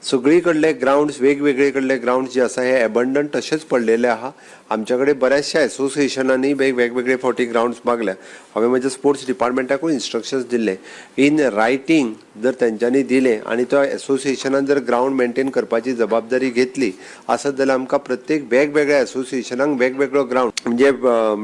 सगळीकडले grounds वेगवेगळीकडले grounds जे आसा हे अबंडंट तशेंच पडलेले आहा. आमच्याकडे बऱ्याचशा एसोसिएशनांनी वेगवेगळे फावटी ग्राउंड्स मागल्या. हांवें म्हज्या स्पोर्ट्स डिपार्टमेंटाकूय इन्स्ट्रक्शन्स दिले इन रायटींग जर तेंच्यांनी दिले आनी तो एसोसिएशनान जर ग्राउंड मेंटेन करपाची जबाबदारी घेतली आसत जाल्यार आमकां प्रत्येक वेगवेगळ्या एसोसिएशनाक वेगवेगळो ग्राउंड म्हणजे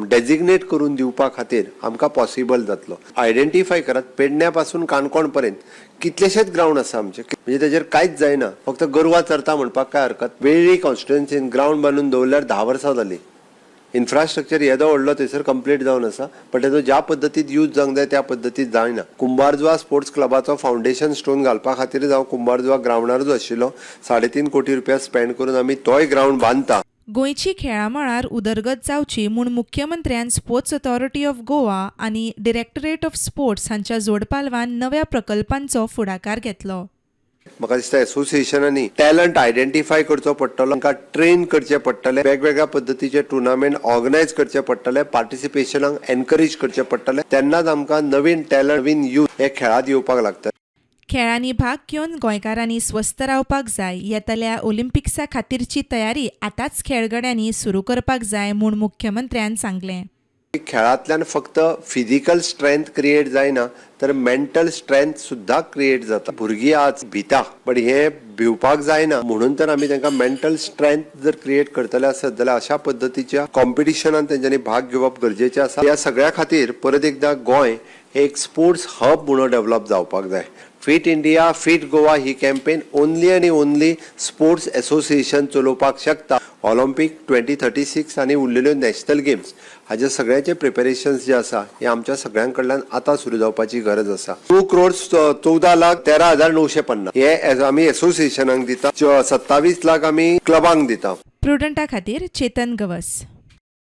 डेजिग्नेट करून दिवपा खातीर आमकां पॉसिबल जातलो. आयडेंटिफाय करात पेडण्या पासून काणकोण पर्यंत कितलेशेच ग्राउंड आसा आमचे म्हणजे तेजेर कांयच जायना. फक्त गोरवां चरता म्हणपाक काय हरकत. वेळी कॉन्स्टिट्युएन्सीन ग्राउंड बांदून दवरल्यार 10 वर्सां जाली. इन्फ्रास्ट्रक्चर येदो व्हडलो थंयसर कंप्लीट जावन आसा बट तेजो ज्या पद्दतीन यूज जावंक जाय त्या पद्दतीन जायना. कुंभारजुवा स्पोर्ट्स क्लबाचो फावंडेशन स्टोन घालपा खातीर हांव कुंभारजुवा ग्राउंडारूच आशिल्लो. 3.5 कोटी रुपया स्पेंड करून आमी तोय ग्राउंड बांदता. गोंयची खेळां मळार उदरगत जावची म्हूण मुख्यमंत्र्यान स्पोर्ट्स ऑथॉरिटी ऑफ गोवा आनी डिरेक्टरेट ऑफ स्पोर्ट्स हांच्या जोडपालवान नव्या प्रकल्पांचो फुडाकार घेतलो. म्हाका दिसता एसोसिएशनांनी टॅलंट आयडेंटिफाय करचो पडटलो, तांकां ट्रेन करचें पडटलें, वेगवेगळ्या पद्दतीचे टुर्नामेंट ऑर्गनायज करचे पडटले, पार्टिसिपेशनाक एनकरेज करचें पडटलें. तेन्नाच आमकां नवीन टॅलंट नवीन यूथ हे खेळांत येवपाक लागता. खेळांनी भाग घेवन गोंयकारांनी स्वस्थ रावपाक जाय. येतल्या ऑलिंपिक्सा खातीरची तयारी आतांच खेळगड्यांनी सुरू करपाक जाय म्हूण मुख्यमंत्र्यान सांगलें. खेळांतल्यान फक्त फिजिकल स्ट्रेंथ क्रिएट जायना तर मेंटल स्ट्रेंथ सुद्धा क्रिएट जाता. भुरगीं आज भिता बट हे भिवपाक जायना म्हणून तर आमी तांकां मेंटल स्ट्रेंथ जर क्रिएट करतले आसत जाल्यार अशा पद्दतीच्या कॉम्पिटिशनान तेंच्यांनी भाग घेवप गरजेचें आसा. ह्या सगळ्या खातीर परत एकदा गोंय हे एक स्पोर्ट्स हब म्हणून डेव्हलप जावपाक जाय. फिट इंडिया फिट गोवा ही कॅम्पेन ओन्ली आनी ओन्ली स्पोर्ट्स एसोसिएशन चलोवपाक शकता. ऑलिंपिक 2036 आनी उरलेल्यो नॅशनल गेम्स हाचे सगळ्याचे प्रिपेरेशन्स जे आसा हे आमच्या सगळ्यां कडल्यान आतां सुरू जावपाची गरज आसा. 2 करोड 14,13,950 हे आमी एसोसिएशनाक दिता. 27 लाख आमी क्लबांक दिता. प्रुडंटा खातीर चेतन गवस.